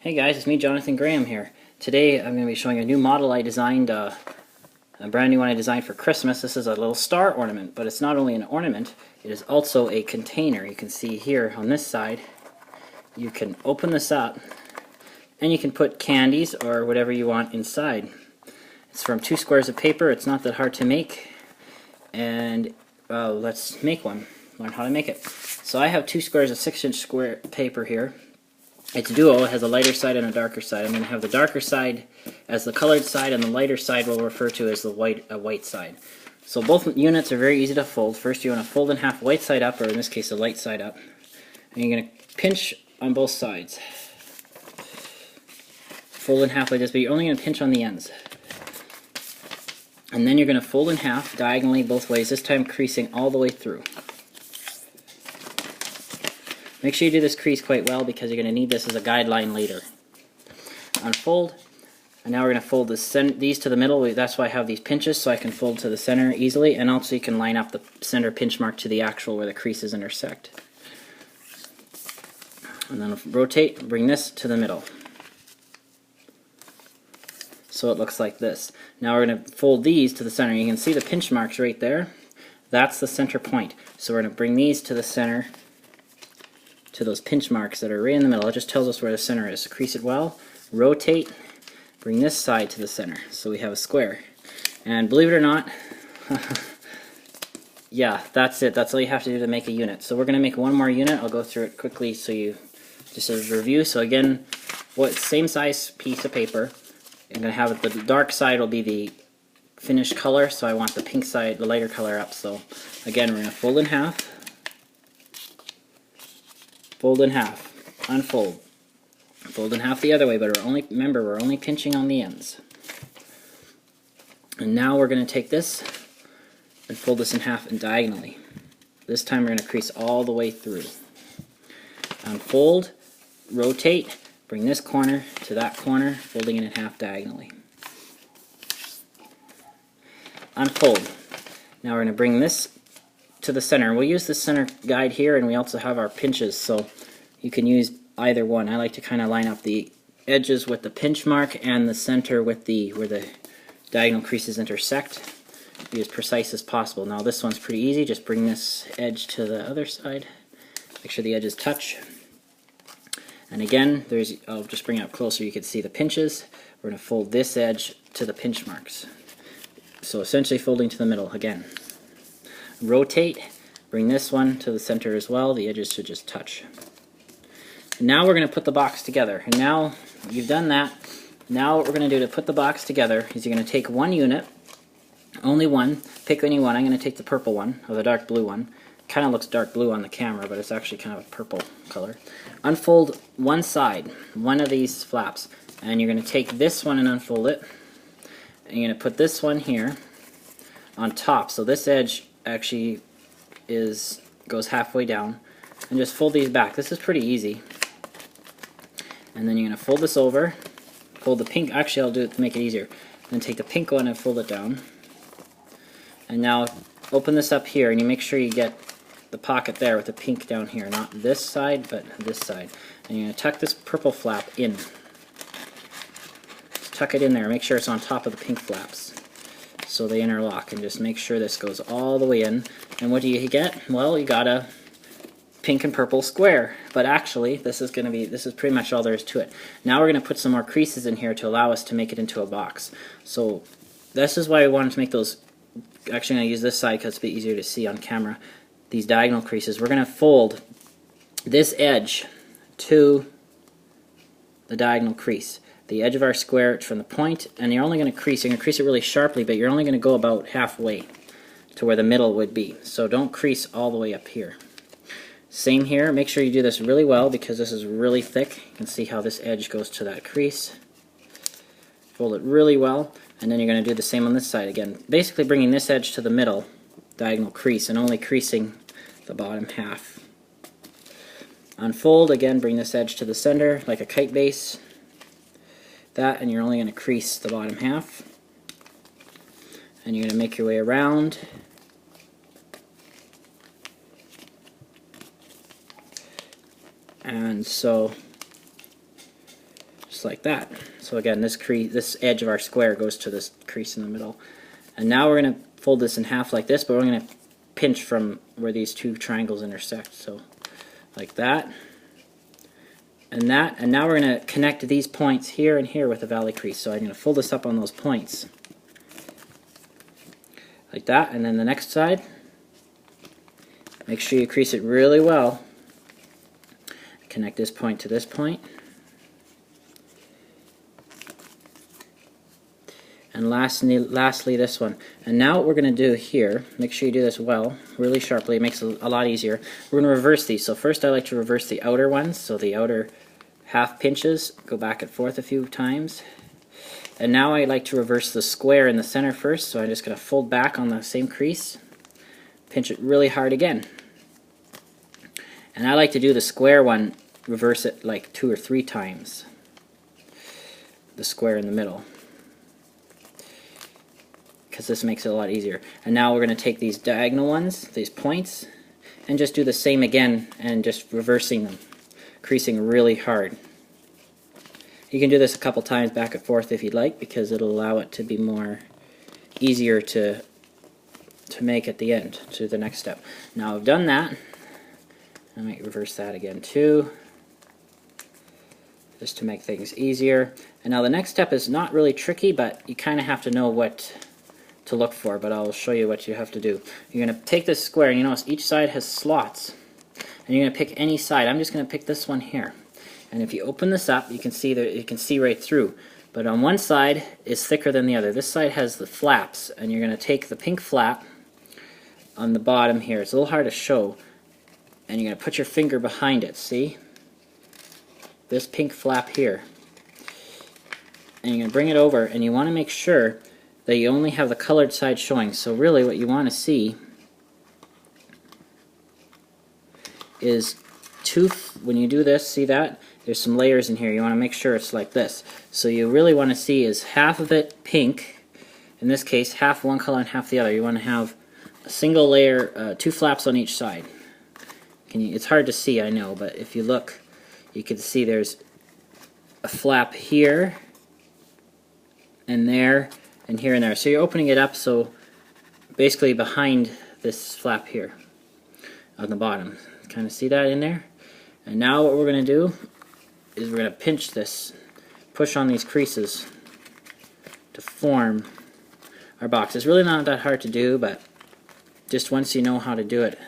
Hey guys, it's me, Jonathan Graham here. Today I'm going to be showing a new model I designed, a brand new one I designed for Christmas. This is a little star ornament, but it's not only an ornament, it is also a container. You can see here on this side, you can open this up and you can put candies or whatever you want inside. It's from 2 squares of paper. It's not that hard to make, and let's make one, learn how to make it. So I have 2 squares of 6-inch square paper here. It's duo. It has a lighter side and a darker side. I'm going to have the darker side as the colored side, and the lighter side we'll refer to as the white side. So both units are very easy to fold. First you want to fold in half white side up, or in this case the light side up. And you're going to pinch on both sides. Fold in half like this, but you're only going to pinch on the ends. And then you're going to fold in half diagonally both ways, this time creasing all the way through. Make sure you do this crease quite well because you're going to need this as a guideline later. Unfold, and now we're going to fold these to the middle. That's why I have these pinches, so I can fold to the center easily, and also you can line up the center pinch mark to the actual where the creases intersect. And then rotate, bring this to the middle. So it looks like this. Now we're going to fold these to the center. You can see the pinch marks right there. That's the center point. So we're going to bring these to the center, to those pinch marks that are right in the middle. It just tells us where the center is. So crease it well, rotate, bring this side to the center so we have a square. And believe it or not, yeah, that's it. That's all you have to do to make a unit. So we're going to make one more unit. I'll go through it quickly so you just as a review. So again, same size piece of paper. I'm going to have the dark side will be the finished color, so I want the pink side, the lighter color up. So again, we're going to fold in half, fold in half, unfold, fold in half the other way, but remember we're only pinching on the ends. And now we're going to take this and fold this in half and diagonally. This time we're going to crease all the way through. Unfold, rotate, bring this corner to that corner, folding it in half diagonally. Unfold. Now we're going to bring this to the center. We'll use the center guide here, and we also have our pinches, so you can use either one. I like to kind of line up the edges with the pinch mark and the center with where the diagonal creases intersect. Be as precise as possible. Now this one's pretty easy. Just bring this edge to the other side. Make sure the edges touch. And again, I'll just bring it up closer. You can see the pinches. We're going to fold this edge to the pinch marks. So essentially folding to the middle again. Rotate, bring this one to the center as well. The edges should just touch. And now we're going to put the box together. And now you've done that. Now what we're going to do to put the box together is you're going to take one unit, only one, pick any one. I'm going to take the purple one, or the dark blue one. Kind of looks dark blue on the camera, but it's actually kind of a purple color. Unfold one side, one of these flaps, and you're going to take this one and unfold it. And you're going to put this one here on top. So this edge actually goes halfway down, and just fold these back. This is pretty easy. And then you're going to fold this over, fold the pink. Actually, I'll do it to make it easier. Then take the pink one and fold it down. And now open this up here, and you make sure you get the pocket there with the pink down here, not this side, but this side. And you're going to tuck this purple flap in. Just tuck it in there. Make sure it's on top of the pink flaps so they interlock, and just make sure this goes all the way in. And what do you get? Well, you got a pink and purple square. But actually, this is pretty much all there is to it. Now we're going to put some more creases in here to allow us to make it into a box. So this is why I wanted to make those. Actually, I'm going to use this side because it's a bit easier to see on camera. These diagonal creases. We're going to fold this edge to the diagonal crease. The edge of our square from the point, and you're only going to crease. You're going to crease it really sharply, but you're only going to go about halfway to where the middle would be. So don't crease all the way up here. Same here. Make sure you do this really well because this is really thick. You can see how this edge goes to that crease. Fold it really well, and then you're going to do the same on this side again. Basically bringing this edge to the middle diagonal crease and only creasing the bottom half. Unfold, again, bring this edge to the center like a kite base. That, and you're only going to crease the bottom half. And you're going to make your way around. And so just like that. So again, this edge of our square goes to this crease in the middle. And now we're going to fold this in half like this, but we're going to pinch from where these two triangles intersect. So like that. And that. And now we're going to connect these points here and here with a valley crease. So I'm going to fold this up on those points. Like that. And then the next side. Make sure you crease it really well. Connect this point to this point. And lastly this one. And now what we're going to do here, make sure you do this well, really sharply, it makes it a lot easier. We're going to reverse these. So first I like to reverse the outer ones, so the outer half pinches, go back and forth a few times. And now I like to reverse the square in the center first, so I'm just going to fold back on the same crease, pinch it really hard again. And I like to do the square one, reverse it like 2 or 3 times, the square in the middle, because this makes it a lot easier. And now we're going to take these diagonal ones, these points, and just do the same again and just reversing them, creasing really hard. You can do this a couple times back and forth if you'd like, because it'll allow it to be more easier to make at the end, to the next step. Now I've done that, I might reverse that again too, just to make things easier. And now the next step is not really tricky, but you kind of have to know what to look for, but I'll show you what you have to do. You're going to take this square, and you notice each side has slots, and you're going to pick any side. I'm just going to pick this one here. And if you open this up, you can see that you can see right through. But on one side is thicker than the other. This side has the flaps, and you're going to take the pink flap on the bottom here. It's a little hard to show, and you're going to put your finger behind it. See? This pink flap here. And you're going to bring it over, and you want to make sure that you only have the colored side showing. So really what you want to see is when you do this, see that? There's some layers in here. You want to make sure it's like this. So you really want to see is half of it pink, in this case half one color and half the other. You want to have a single layer, 2 flaps on each side. It's hard to see, I know, but if you look, you can see there's a flap here and there and here and there. So you're opening it up so basically behind this flap here on the bottom. Kind of see that in there? And now what we're going to do is we're going to pinch this, push on these creases to form our box. It's really not that hard to do, but just once you know how to do it,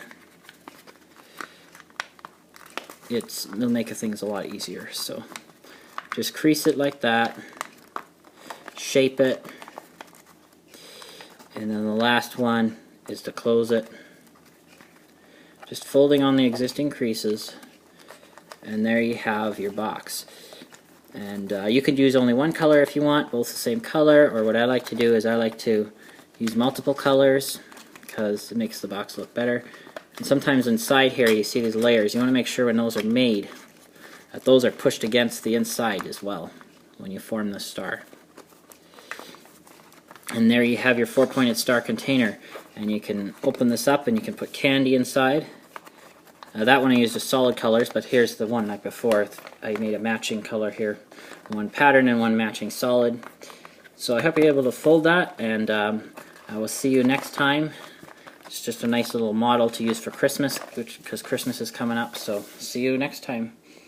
it'll make things a lot easier. So just crease it like that, shape it, and then the last one is to close it. Just folding on the existing creases, and there you have your box. And you could use only one color if you want, both the same color, or what I like to do is I like to use multiple colors because it makes the box look better. And sometimes inside here you see these layers. You want to make sure when those are made that those are pushed against the inside as well when you form the star. And there you have your 4-pointed star container, and you can open this up and you can put candy inside. That one I used a solid colors, but here's the one like before. I made a matching color here, one pattern and one matching solid. So I hope you're able to fold that, and I will see you next time. It's just a nice little model to use for Christmas, because Christmas is coming up, so see you next time.